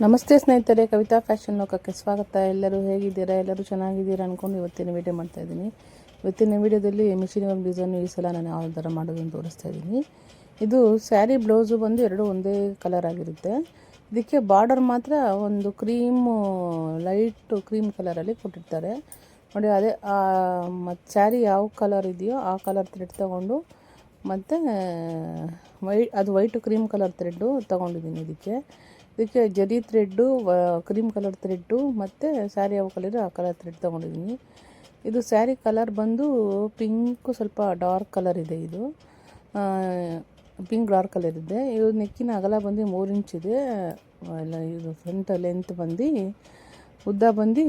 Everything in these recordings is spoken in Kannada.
ನಮಸ್ತೆ ಸ್ನೇಹಿತರೆ, ಕವಿತಾ ಫ್ಯಾಷನ್ ಲೋಕಕ್ಕೆ ಸ್ವಾಗತ. ಎಲ್ಲರೂ ಹೇಗಿದ್ದೀರಾ? ಎಲ್ಲರೂ ಚೆನ್ನಾಗಿದ್ದೀರಾ ಅಂದ್ಕೊಂಡು ಇವತ್ತಿನ ವಿಡಿಯೋ ಮಾಡ್ತಾಯಿದ್ದೀನಿ. ಇವತ್ತಿನ ವಿಡಿಯೋದಲ್ಲಿ ಮಿಷಿನ್ ವರ್ಕ್ ಡಿಸೈನು ಈ ಸಲ ನಾನು ಯಾವ ಥರ ಮಾಡೋದನ್ನು ತೋರಿಸ್ತಾ ಇದ್ದೀನಿ. ಇದು ಸ್ಯಾರಿ ಬ್ಲೌಸು ಬಂದು ಎರಡು ಒಂದೇ ಕಲರ್ ಆಗಿರುತ್ತೆ. ಇದಕ್ಕೆ ಬಾರ್ಡರ್ ಮಾತ್ರ ಒಂದು ಲೈಟ್ ಕ್ರೀಮ್ ಕಲರಲ್ಲಿ ಕೊಟ್ಟಿರ್ತಾರೆ ನೋಡಿ. ಅದೇ ಮತ್ತು ಸ್ಯಾರಿ ಯಾವ ಕಲರ್ ಇದೆಯೋ ಆ ಕಲರ್ ಥ್ರೆಡ್ ತೊಗೊಂಡು ಮತ್ತು ವೈಟ್ ಕ್ರೀಮ್ ಕಲರ್ ಥ್ರೆಡ್ಡು ತೊಗೊಂಡಿದ್ದೀನಿ. ಇದಕ್ಕೆ ಜರಿ ಥ್ರೆಡ್ಡು, ಕ್ರೀಮ್ ಕಲರ್ ಥ್ರೆಡ್ಡು ಮತ್ತು ಸ್ಯಾರಿ ಯಾವ ಕಲರ್ ಆ ಕಲರ್ ಥ್ರೆಡ್ ತೊಗೊಂಡಿದ್ದೀನಿ. ಇದು ಸ್ಯಾರಿ ಕಲರ್ ಬಂದು ಪಿಂಕು, ಸ್ವಲ್ಪ ಡಾರ್ಕ್ ಕಲರ್ ಇದೆ. ಇದು ಪಿಂಕ್ ಡಾರ್ಕ್ ಕಲರ್ ಇದೆ. ಇದು ನೆಕ್ಕಿನ ಅಗಲ ಬಂದು 3 ಇಂಚ್ ಇದೆ. ಇದು ಫ್ರಂಟ್ ಲೆಂತ್ ಬಂದು ಉದ್ದ ಬಂದು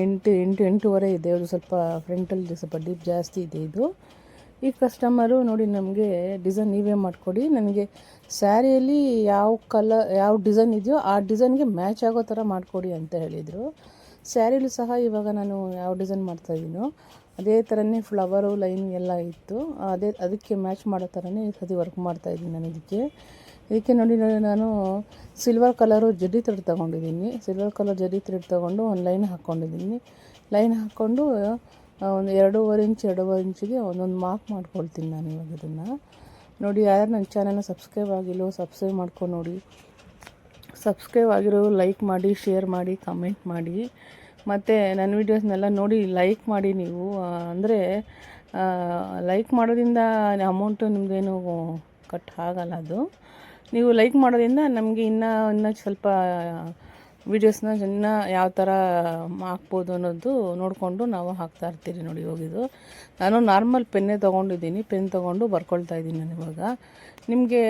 8.5 ಇದೆ. ಇದು ಸ್ವಲ್ಪ ಫ್ರಂಟಲ್ಲಿ ಸ್ವಲ್ಪ ಡೀಪ್ ಜಾಸ್ತಿ ಇದೆ. ಇದು ಈ ಕಸ್ಟಮರು ನೋಡಿ, ನಮಗೆ ಡಿಸೈನ್ ನೀವೇ ಮಾಡಿಕೊಡಿ, ನನಗೆ ಸ್ಯಾರಿಯಲ್ಲಿ ಯಾವ ಡಿಸೈನ್ ಇದೆಯೋ ಆ ಡಿಸೈನ್ಗೆ ಮ್ಯಾಚ್ ಆಗೋ ಥರ ಮಾಡಿಕೊಡಿ ಅಂತ ಹೇಳಿದರು. ಸ್ಯಾರಿಲೂ ಸಹ ಇವಾಗ ನಾನು ಯಾವ ಡಿಸೈನ್ ಮಾಡ್ತಾಯಿದ್ದೀನೋ ಅದೇ ಥರನೇ ಫ್ಲವರು ಲೈನ್ ಎಲ್ಲ ಇತ್ತು. ಅದಕ್ಕೆ ಮ್ಯಾಚ್ ಮಾಡೋ ಥರನೇ ಸತಿ ವರ್ಕ್ ಮಾಡ್ತಾಯಿದ್ದೀನಿ ನಾನು. ಇದಕ್ಕೆ ನೋಡಿ, ನಾನು ಸಿಲ್ವರ್ ಕಲರು ಜರಿ ಥ್ರೆಡ್ ತೊಗೊಂಡಿದ್ದೀನಿ. ಸಿಲ್ವರ್ ಕಲರ್ ಜರಿ ಥ್ರೆಡ್ ತೊಗೊಂಡು ಒಂದು ಲೈನ್ ಹಾಕ್ಕೊಂಡಿದ್ದೀನಿ. ಲೈನ್ ಹಾಕ್ಕೊಂಡು ಒಂದು 2.5 ಇಂಚಿಗೆ ಒಂದೊಂದು ಮಾರ್ಕ್ ಮಾಡ್ಕೊಳ್ತೀನಿ ನಾನು ಇವಾಗ. ಇದನ್ನು ನೋಡಿ, ಯಾರು ನನ್ನ ಚಾನಲ್ನ ಸಬ್ಸ್ಕ್ರೈಬ್ ಆಗಿಲ್ಲೋ ಸಬ್ಸ್ಕ್ರೈಬ್ ಮಾಡ್ಕೊಂಡು ನೋಡಿ. ಸಬ್ಸ್ಕ್ರೈಬ್ ಆಗಿರೋ ಲೈಕ್ ಮಾಡಿ, ಶೇರ್ ಮಾಡಿ, ಕಮೆಂಟ್ ಮಾಡಿ, ಮತ್ತು ನನ್ನ ವೀಡಿಯೋಸ್ನೆಲ್ಲ ನೋಡಿ ಲೈಕ್ ಮಾಡಿ. ನೀವು ಅಂದರೆ ಲೈಕ್ ಮಾಡೋದ್ರಿಂದ ಅಮೌಂಟು ನಿಮ್ಮದೇನು ಕಟ್ ಆಗಲ್ಲ. ಅದು ನೀವು ಲೈಕ್ ಮಾಡೋದ್ರಿಂದ ನಮಗೆ ಇನ್ನೂ ಸ್ವಲ್ಪ ವೀಡಿಯೋಸ್ನ ಇನ್ನೂ ಯಾವ ಥರ ಹಾಕ್ಬೋದು ಅನ್ನೋದು ನೋಡಿಕೊಂಡು ನಾವು ಹಾಕ್ತಾಯಿರ್ತೀರಿ ನೋಡಿ. ಹೋಗಿದ್ದು ನಾನು ನಾರ್ಮಲ್ ಪೆನ್ನೇ ತೊಗೊಂಡಿದ್ದೀನಿ. ಪೆನ್ ತೊಗೊಂಡು ಬರ್ಕೊಳ್ತಾ ಇದ್ದೀನಿ ನಾನು ಇವಾಗ. ನಿಮಗೆ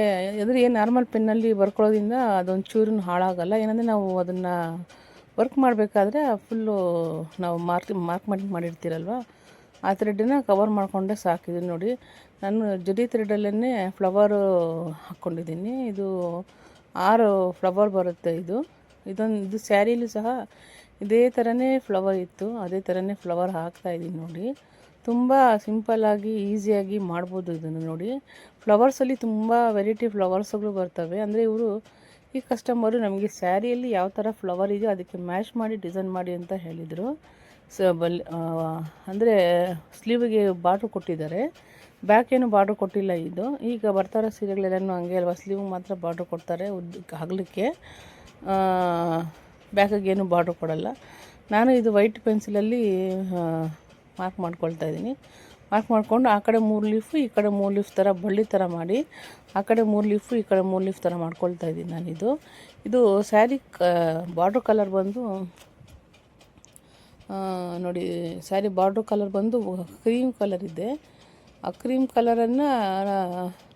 ನಾರ್ಮಲ್ ಪೆನ್ನಲ್ಲಿ ಬರ್ಕೊಳ್ಳೋದ್ರಿಂದ ಅದೊಂದು ಚೂರು ಹಾಳಾಗಲ್ಲ. ಏನಂದರೆ ನಾವು ಅದನ್ನು ವರ್ಕ್ ಮಾಡಬೇಕಾದ್ರೆ ಫುಲ್ಲು ನಾವು ಮಾರ್ಕ್ ಮಾಡಿರ್ತೀರಲ್ವ, ಆ ಥ್ರೆಡ್ಡನ್ನ ಕವರ್ ಮಾಡಿಕೊಂಡ್ರೆ ಸಾಕಿದೆ ನೋಡಿ. ನಾನು ಜರಿ ಥ್ರೆಡಲ್ಲೇ ಫ್ಲವರು ಹಾಕ್ಕೊಂಡಿದ್ದೀನಿ. ಇದು 6 ಫ್ಲವರ್ ಬರುತ್ತೆ. ಇದು ಸ್ಯಾರಿಲೂ ಸಹ ಇದೇ ಥರನೇ ಫ್ಲವರ್ ಇತ್ತು. ಅದೇ ಥರನೇ ಫ್ಲವರ್ ಹಾಕ್ತಾಯಿದ್ದೀನಿ ನೋಡಿ. ತುಂಬ ಸಿಂಪಲ್ಲಾಗಿ ಈಸಿಯಾಗಿ ಮಾಡ್ಬೋದು ಇದನ್ನು ನೋಡಿ. ಫ್ಲವರ್ಸಲ್ಲಿ ತುಂಬ ವೆರೈಟಿ ಫ್ಲವರ್ಸ್ಗಳು ಬರ್ತವೆ. ಅಂದರೆ ಈ ಕಸ್ಟಮರು ನಮಗೆ ಸ್ಯಾರಿಯಲ್ಲಿ ಯಾವ ಥರ ಫ್ಲವರ್ ಇದೆಯೋ ಅದಕ್ಕೆ ಮ್ಯಾಚ್ ಮಾಡಿ ಡಿಸೈನ್ ಮಾಡಿ ಅಂತ ಹೇಳಿದರು. ಅಂದರೆ ಸ್ಲೀವಿಗೆ ಬಾರ್ಡ್ರ್ ಕೊಟ್ಟಿದ್ದಾರೆ, ಬ್ಯಾಕ್ ಏನು ಬಾರ್ಡ್ರ್ ಕೊಟ್ಟಿಲ್ಲ. ಈಗ ಬರ್ತಾರೋ ಸೀರೆಗಳೆಲ್ಲನೂ ಹಂಗೆ ಅಲ್ವಾ, ಸ್ಲೀವ್ ಮಾತ್ರ ಬಾರ್ಡ್ರ್ ಕೊಡ್ತಾರೆ ಅಗಲಕ್ಕೆ, ಬ್ಯಾಕಿಗೆ ಏನು ಬಾರ್ಡ್ರ್ ಕೊಡಲ್ಲ. ನಾನು ಇದು ವೈಟ್ ಪೆನ್ಸಿಲಲ್ಲಿ ಮಾರ್ಕ್ ಮಾಡ್ಕೊಳ್ತಾ ಇದ್ದೀನಿ. ಮಾರ್ಕ್ ಮಾಡಿಕೊಂಡು ಆ ಕಡೆ 3 ಲೀಫು, ಈ ಕಡೆ 3 ಲೀಫ್ ಥರ ಬಳ್ಳಿ ಥರ ಮಾಡಿ, ಆ ಕಡೆ 3 ಲೀಫು, ಈ ಕಡೆ 3 ಲೀಫ್ ಥರ ಮಾಡ್ಕೊಳ್ತಾ ಇದ್ದೀನಿ ನಾನು. ಇದು ಸ್ಯಾರಿ ಬಾರ್ಡ್ರ್ ಕಲರ್ ಬಂದು ನೋಡಿ, ಸ್ಯಾರಿ ಬಾರ್ಡ್ರ್ ಕಲರ್ ಬಂದು ಕ್ರೀಮ್ ಕಲರ್ ಇದೆ. ಆ ಕ್ರೀಮ್ ಕಲರನ್ನು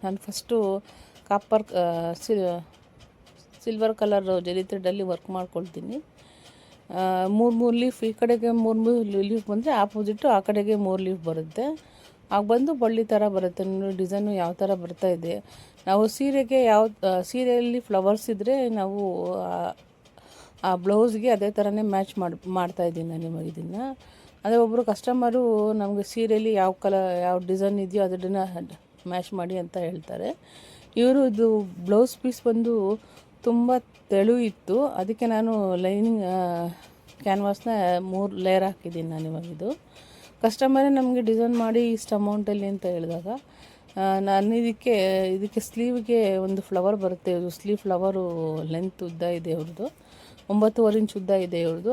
ನಾನು ಫಸ್ಟು ಸಿಲ್ವರ್ ಕಲರ್ ಜರಿ ಥ್ರೆಡಲ್ಲಿ ವರ್ಕ್ ಮಾಡ್ಕೊಳ್ತೀನಿ. 3 ಲೀಫ್, ಈ ಕಡೆಗೆ 3 ಲೀಫ್ ಬಂದರೆ ಆಪೋಸಿಟ್ಟು ಆ ಕಡೆಗೆ 3 ಲೀಫ್ ಬರುತ್ತೆ. ಆಗ ಬಂದು ಬಳ್ಳಿ ಥರ ಬರುತ್ತೆ. ಡಿಸೈನು ಯಾವ ಥರ ಬರ್ತಾಯಿದೆ. ನಾವು ಸೀರೆಯಲ್ಲಿ ಫ್ಲವರ್ಸ್ ಇದ್ದರೆ ನಾವು ಆ ಬ್ಲೌಸ್ಗೆ ಅದೇ ಥರನೇ ಮ್ಯಾಚ್ ಮಾಡ್ತಾಯಿದ್ದೀನಿ ನಾನು ಇವಾಗ ಇದನ್ನು. ಅದೇ ಒಬ್ಬರು ಕಸ್ಟಮರು ನಮಗೆ ಸೀರೆಯಲ್ಲಿ ಯಾವ ಡಿಸೈನ್ ಇದೆಯೋ ಅದನ್ನು ಮ್ಯಾಚ್ ಮಾಡಿ ಅಂತ ಹೇಳ್ತಾರೆ. ಇದು ಬ್ಲೌಸ್ ಪೀಸ್ ಬಂದು ತುಂಬ ತೆಳು ಇತ್ತು. ಅದಕ್ಕೆ ನಾನು ಲೈನಿಂಗ್ ಕ್ಯಾನ್ವಾಸ್ನ 3 ಲೇಯರ್ ಹಾಕಿದ್ದೀನಿ ನಾನು ಇವಾಗ. ಕಸ್ಟಮರೇ ನಮಗೆ ಡಿಸೈನ್ ಮಾಡಿ ಇಷ್ಟು ಅಮೌಂಟಲ್ಲಿ ಅಂತ ಹೇಳಿದಾಗ ನಾನು ಇದಕ್ಕೆ ಸ್ಲೀವ್ಗೆ ಒಂದು ಫ್ಲವರ್ ಬರುತ್ತೆ. ಸ್ಲೀವ್ ಫ್ಲವರು ಲೆಂತ್ ಉದ್ದ ಇದೆ ಅವ್ರದ್ದು, 9.5 ಇಂಚ್ ಉದ್ದ ಇದೆ ಇವ್ರದ್ದು.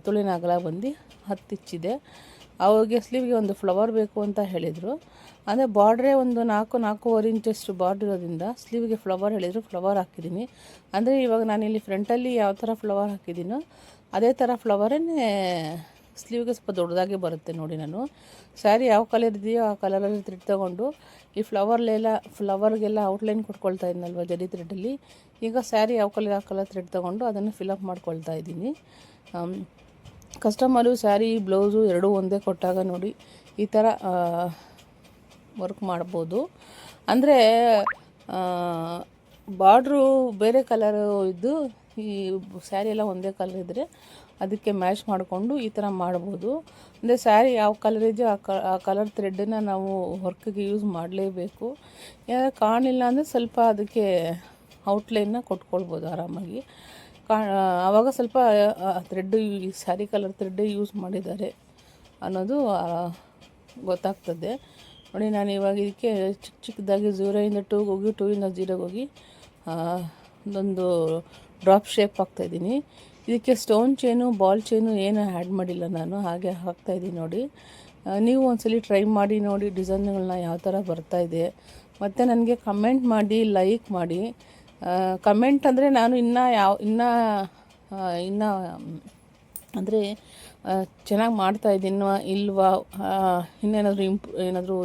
ತುಳಿನ ಅಗಲ ಬಂದು 10 ಇಂಚಿದೆ. ಅವ್ರಿಗೆ ಸ್ಲೀವ್ಗೆ ಒಂದು ಫ್ಲವರ್ ಬೇಕು ಅಂತ ಹೇಳಿದರು. ಅಂದರೆ ಬಾರ್ಡ್ರೇ ಒಂದು 4.5 ಇಂಚಷ್ಟು ಬಾರ್ಡ್ರ್ ಇರೋದ್ರಿಂದ ಸ್ಲೀವ್ಗೆ ಫ್ಲವರ್ ಹೇಳಿದರು, ಫ್ಲವರ್ ಹಾಕಿದ್ದೀನಿ. ಅಂದರೆ ಇವಾಗ ನಾನಿಲ್ಲಿ ಫ್ರಂಟಲ್ಲಿ ಯಾವ ಥರ ಫ್ಲವರ್ ಹಾಕಿದ್ದೀನೋ ಅದೇ ಥರ ಫ್ಲವರನ್ನೇ ಸ್ಲೀವ್ಗೆ ಸ್ವಲ್ಪ ದೊಡ್ಡದಾಗಿ ಬರುತ್ತೆ ನೋಡಿ. ನಾನು ಸ್ಯಾರಿ ಯಾವ ಕಲರ್ ಇದೆಯೋ ಆ ಕಲರಲ್ಲಿ ಥ್ರೆಡ್ ತೊಗೊಂಡು ಈ ಫ್ಲವರ್ಗೆಲ್ಲ ಔಟ್ಲೈನ್ ಕೊಟ್ಕೊಳ್ತಾ ಇದ್ದೀನಲ್ವ ಜರಿ ಥ್ರೆಡಲ್ಲಿ. ಈಗ ಸ್ಯಾರಿ ಯಾವ ಕಲರ್ ಥ್ರೆಡ್ ತೊಗೊಂಡು ಅದನ್ನು ಫಿಲಪ್ ಮಾಡ್ಕೊಳ್ತಾ ಇದ್ದೀನಿ. ಕಸ್ಟಮರು ಸ್ಯಾರಿ ಬ್ಲೌಸು ಎರಡೂ ಒಂದೇ ಕೊಟ್ಟಾಗ ನೋಡಿ ಈ ಥರ ವರ್ಕ್ ಮಾಡ್ಬೋದು. ಅಂದರೆ ಬಾರ್ಡ್ರು ಬೇರೆ ಕಲರು ಇದ್ದು ಈ ಸ್ಯಾರಿ ಎಲ್ಲ ಒಂದೇ ಕಲರ್ ಇದ್ದರೆ ಅದಕ್ಕೆ ಮ್ಯಾಚ್ ಮಾಡಿಕೊಂಡು ಈ ಥರ ಮಾಡ್ಬೋದು. ಅಂದರೆ ಸ್ಯಾರಿ ಯಾವ ಕಲರ್ ಇದೆಯೋ ಆ ಕಲರ್ ಥ್ರೆಡ್ಡನ್ನು ನಾವು ವರ್ಕಿಗೆ ಯೂಸ್ ಮಾಡಲೇಬೇಕು. ಏನಾದರೂ ಕಾಣಲಿಲ್ಲ ಅಂದರೆ ಸ್ವಲ್ಪ ಅದಕ್ಕೆ ಔಟ್ಲೈನ್ನ ಕೊಟ್ಕೊಳ್ಬೋದು ಆರಾಮಾಗಿ. ಆವಾಗ ಸ್ವಲ್ಪ ಥ್ರೆಡ್ ಈ ಸ್ಯಾರಿ ಕಲರ್ ಥ್ರೆಡ್ಡೇ ಯೂಸ್ ಮಾಡಿದ್ದಾರೆ ಅನ್ನೋದು ಗೊತ್ತಾಗ್ತದೆ. ನೋಡಿ ನಾನು ಇವಾಗ ಇದಕ್ಕೆ ಚಿಕ್ಕದಾಗಿ 0ಇಂದ 2ಗೆ ಹೋಗಿ 2ಇಂದ 0ಗೆ ಹೋಗಿ ಒಂದೊಂದು ಡ್ರಾಪ್ ಶೇಪ್ ಹಾಕ್ತಾಯಿದ್ದೀನಿ. ಇದಕ್ಕೆ ಸ್ಟೋನ್ ಚೈನು ಬಾಲ್ ಚೈನು ಏನು ಆ್ಯಡ್ ಮಾಡಿಲ್ಲ ನಾನು, ಹಾಗೆ ಹಾಕ್ತಾಯಿದ್ದೀನಿ ನೋಡಿ. ನೀವು ಒಂದ್ಸಲಿ ಟ್ರೈ ಮಾಡಿ ನೋಡಿ ಡಿಸೈನ್ಗಳನ್ನ ಯಾವ ಥರ ಬರ್ತಾಯಿದೆ. ಮತ್ತು ನನಗೆ ಕಮೆಂಟ್ ಮಾಡಿ, ಲೈಕ್ ಮಾಡಿ. ಕಮೆಂಟ್ ಅಂದರೆ ನಾನು ಇನ್ನೂ ಅಂದರೆ ಚೆನ್ನಾಗಿ ಮಾಡ್ತಾಯಿದ್ದೀನೋ ಇಲ್ವಾ, ಇನ್ನೇನಾದರೂ ಏನಾದರೂ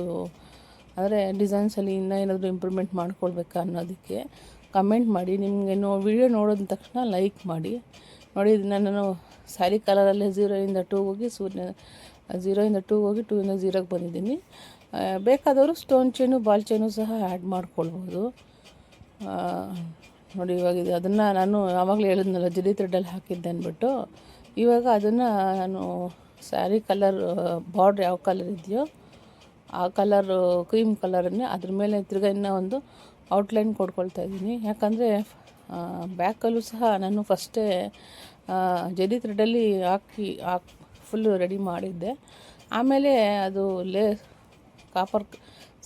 ಅಂದರೆ ಡಿಸೈನ್ಸಲ್ಲಿ ಏನಾದರೂ ಇಂಪ್ರೂವ್ಮೆಂಟ್ ಮಾಡ್ಕೊಳ್ಬೇಕಾ ಅನ್ನೋದಕ್ಕೆ ಕಮೆಂಟ್ ಮಾಡಿ. ನಿಮಗೆ ವಿಡಿಯೋ ನೋಡಿದ ತಕ್ಷಣ ಲೈಕ್ ಮಾಡಿ. ನೋಡಿ ನಾನು ಸ್ಯಾರಿ ಕಲರಲ್ಲೇ 0ಇಂದ 2 ಹೋಗಿ 0ಇಂದ 2 ಹೋಗಿ 2ಇಂದ 0ಗೆ ಬಂದಿದ್ದೀನಿ. ಬೇಕಾದವರು ಸ್ಟೋನ್ ಚೈನು ಬಾಲ್ ಚೈನು ಸಹ ಆ್ಯಡ್ ಮಾಡ್ಕೊಳ್ಬೋದು. ನೋಡಿ ಇವಾಗ ಅದನ್ನು ನಾನು ಆವಾಗಲೇ ಹೇಳಿದ್ನಲ್ಲ ಜರಿ ಥ್ರೆಡ್ಡಲ್ಲಿ ಹಾಕಿದ್ದೆ ಅಂದ್ಬಿಟ್ಟು, ಇವಾಗ ಅದನ್ನು ನಾನು ಸ್ಯಾರಿ ಕಲರ್ ಬಾರ್ಡ್ರ್ ಯಾವ ಕಲರ್ ಇದೆಯೋ ಆ ಕಲರು ಕ್ರೀಮ್ ಕಲರನ್ನೇ ಅದ್ರ ಮೇಲೆ ತಿರ್ಗಾ ಇನ್ನೂ ಒಂದು ಔಟ್ಲೈನ್ ಕೊಡ್ಕೊಳ್ತಾ ಇದ್ದೀನಿ. ಯಾಕಂದರೆ ಬ್ಯಾಕಲ್ಲೂ ಸಹ ನಾನು ಫಸ್ಟೇ ಜರಿ ಥ್ರೆಡ್ಡಲ್ಲಿ ಹಾಕಿ ಫುಲ್ಲು ರೆಡಿ ಮಾಡಿದ್ದೆ. ಆಮೇಲೆ ಅದು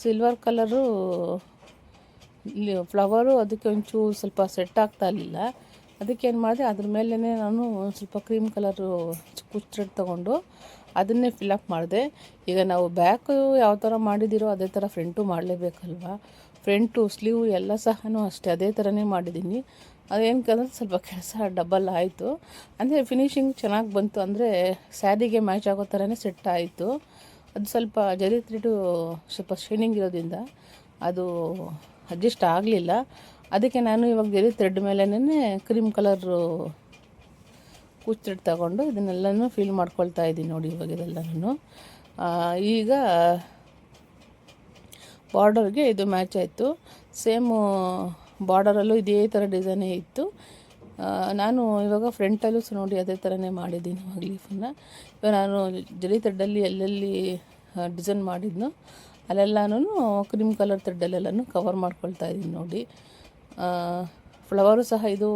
ಸಿಲ್ವರ್ ಕಲರು ಫ್ಲವರು ಅದಕ್ಕೆ ಒಂಚೂರು ಸ್ವಲ್ಪ ಸೆಟ್ ಆಗ್ತಾ ಇರಲಿಲ್ಲ. ಅದಕ್ಕೇನು ಮಾಡಿದೆ, ಅದ್ರ ಮೇಲೇ ನಾನು ಸ್ವಲ್ಪ ಕ್ರೀಮ್ ಕಲರು ಥ್ರೆಡ್ ತೊಗೊಂಡು ಅದನ್ನೇ ಫಿಲಪ್ ಮಾಡಿದೆ. ಈಗ ನಾವು ಬ್ಯಾಕು ಯಾವ ಥರ ಮಾಡಿದ್ದೀರೋ ಅದೇ ಥರ ಫ್ರಂಟು ಮಾಡಲೇಬೇಕಲ್ವ. ಫ್ರಂಟು ಸ್ಲೀವ್ ಎಲ್ಲ ಸಹ ಅಷ್ಟೇ ಅದೇ ಥರನೇ ಮಾಡಿದ್ದೀನಿ. ಅದೇನಕ್ಕಂದ್ರೆ ಸ್ವಲ್ಪ ಕೆಲಸ ಡಬಲ್ ಆಯಿತು. ಅಂದರೆ ಫಿನಿಶಿಂಗ್ ಚೆನ್ನಾಗಿ ಬಂತು, ಅಂದರೆ ಸ್ಯಾರಿಗೆ ಮ್ಯಾಚ್ ಆಗೋ ಥರನೇ ಸೆಟ್ ಆಯಿತು. ಅದು ಸ್ವಲ್ಪ ಜರಿ ಥ್ರೆಡು ಸ್ವಲ್ಪ ಶೈನಿಂಗ್ ಇರೋದ್ರಿಂದ ಅದು ಅಡ್ಜಸ್ಟ್ ಆಗಲಿಲ್ಲ. ಅದಕ್ಕೆ ನಾನು ಇವಾಗ ಜರಿ ಥ್ರೆಡ್ ಮೇಲೇ ಕ್ರೀಮ್ ಕಲರು ಕೂಚ್ ಥ್ರೆಡ್ ತಗೊಂಡು ಇದನ್ನೆಲ್ಲನೂ ಫಿಲ್ ಮಾಡ್ಕೊಳ್ತಾ ಇದ್ದೀನಿ ನೋಡಿ ಇವಾಗ ಇದೆಲ್ಲನೂ. ಈಗ ಬಾರ್ಡರ್ಗೆ ಇದು ಮ್ಯಾಚ್ ಆಯಿತು. ಸೇಮು ಬಾರ್ಡರಲ್ಲೂ ಇದೇ ಥರ ಡಿಸೈನೇ ಇತ್ತು. ನಾನು ಇವಾಗ ಫ್ರಂಟಲ್ಲೂ ಸಹ ನೋಡಿ ಅದೇ ಥರನೇ ಮಾಡಿದ್ದೀನಿ ಇವಾಗ ಲೀಫನ್ನು. ಇವಾಗ ನಾನು ಜರಿ ಥ್ರೆಡ್ಡಲ್ಲಿ ಎಲ್ಲೆಲ್ಲಿ ಡಿಸೈನ್ ಮಾಡಿದ್ನೋ ಅಲ್ಲೆಲ್ಲನೂ ಕ್ರೀಮ್ ಕಲರ್ ಥ್ರೆಡ್ಡಲ್ಲೆಲ್ಲನೂ ಕವರ್ ಮಾಡ್ಕೊಳ್ತಾ ಇದ್ದೀನಿ ನೋಡಿ. ಫ್ಲವರು ಸಹ ಇದು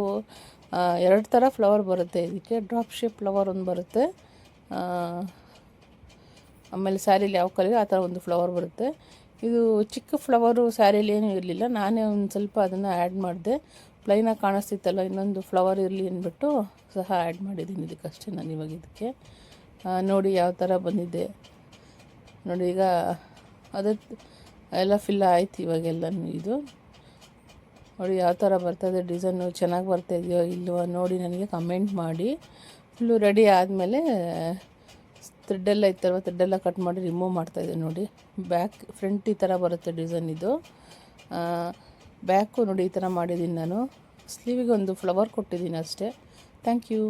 2 ಥರ ಫ್ಲವರ್ ಬರುತ್ತೆ ಇದಕ್ಕೆ. ಡ್ರಾಪ್ ಶೇಪ್ ಫ್ಲವರ್ ಒಂದು ಬರುತ್ತೆ, ಆಮೇಲೆ ಸ್ಯಾರಿಲಿ ಯಾವ ಕಲರ್ ಆ ಥರ ಒಂದು ಫ್ಲವರ್ ಬರುತ್ತೆ. ಇದು ಚಿಕ್ಕ ಫ್ಲವರು ಸ್ಯಾರಿಲಿ ಏನೂ ಇರಲಿಲ್ಲ, ನಾನೇ ಒಂದು ಸ್ವಲ್ಪ ಅದನ್ನು ಆ್ಯಡ್ ಮಾಡಿದೆ. ಪ್ಲೈನಾಗಿ ಕಾಣಿಸ್ತಿತ್ತಲ್ಲ, ಇನ್ನೊಂದು ಫ್ಲವರ್ ಇರಲಿ ಅಂದ್ಬಿಟ್ಟು ಸಹ ಆ್ಯಡ್ ಮಾಡಿದ್ದೀನಿ ಇದಕ್ಕಷ್ಟೇ ನಾನು ಇವಾಗ ಇದಕ್ಕೆ. ನೋಡಿ ಯಾವ ಥರ ಬಂದಿದೆ ನೋಡಿ. ಈಗ ಅದೇ ಎಲ್ಲ ಫಿಲ್ ಆಯ್ತು ಇವಾಗೆಲ್ಲನೂ. ಇದು ನೋಡಿ ಯಾವ ಥರ ಬರ್ತದೆ ಡಿಸೈನು, ಚೆನ್ನಾಗಿ ಬರ್ತಾಯಿದೆಯೋ ಇಲ್ವೋ ನೋಡಿ ನನಗೆ ಕಮೆಂಟ್ ಮಾಡಿ. ಫುಲ್ಲು ರೆಡಿ ಆದಮೇಲೆ ಥ್ರೆಡ್ಡೆಲ್ಲ ಇತ್ತಲ್ವ, ಥ್ರೆಡ್ಡೆಲ್ಲ ಕಟ್ ಮಾಡಿ ರಿಮೂವ್ ಮಾಡ್ತಾಯಿದ್ದೆ ನೋಡಿ. ಫ್ರಂಟ್ ಈ ಥರ ಬರುತ್ತೆ ಡಿಸೈನ್ ಇದು. ಬ್ಯಾಕು ನೋಡಿ ಈ ಥರ ಮಾಡಿದ್ದೀನಿ ನಾನು. ಸ್ಲೀವಿಗೆ ಒಂದು ಫ್ಲವರ್ ಕೊಟ್ಟಿದ್ದೀನಿ ಅಷ್ಟೇ. Thank you.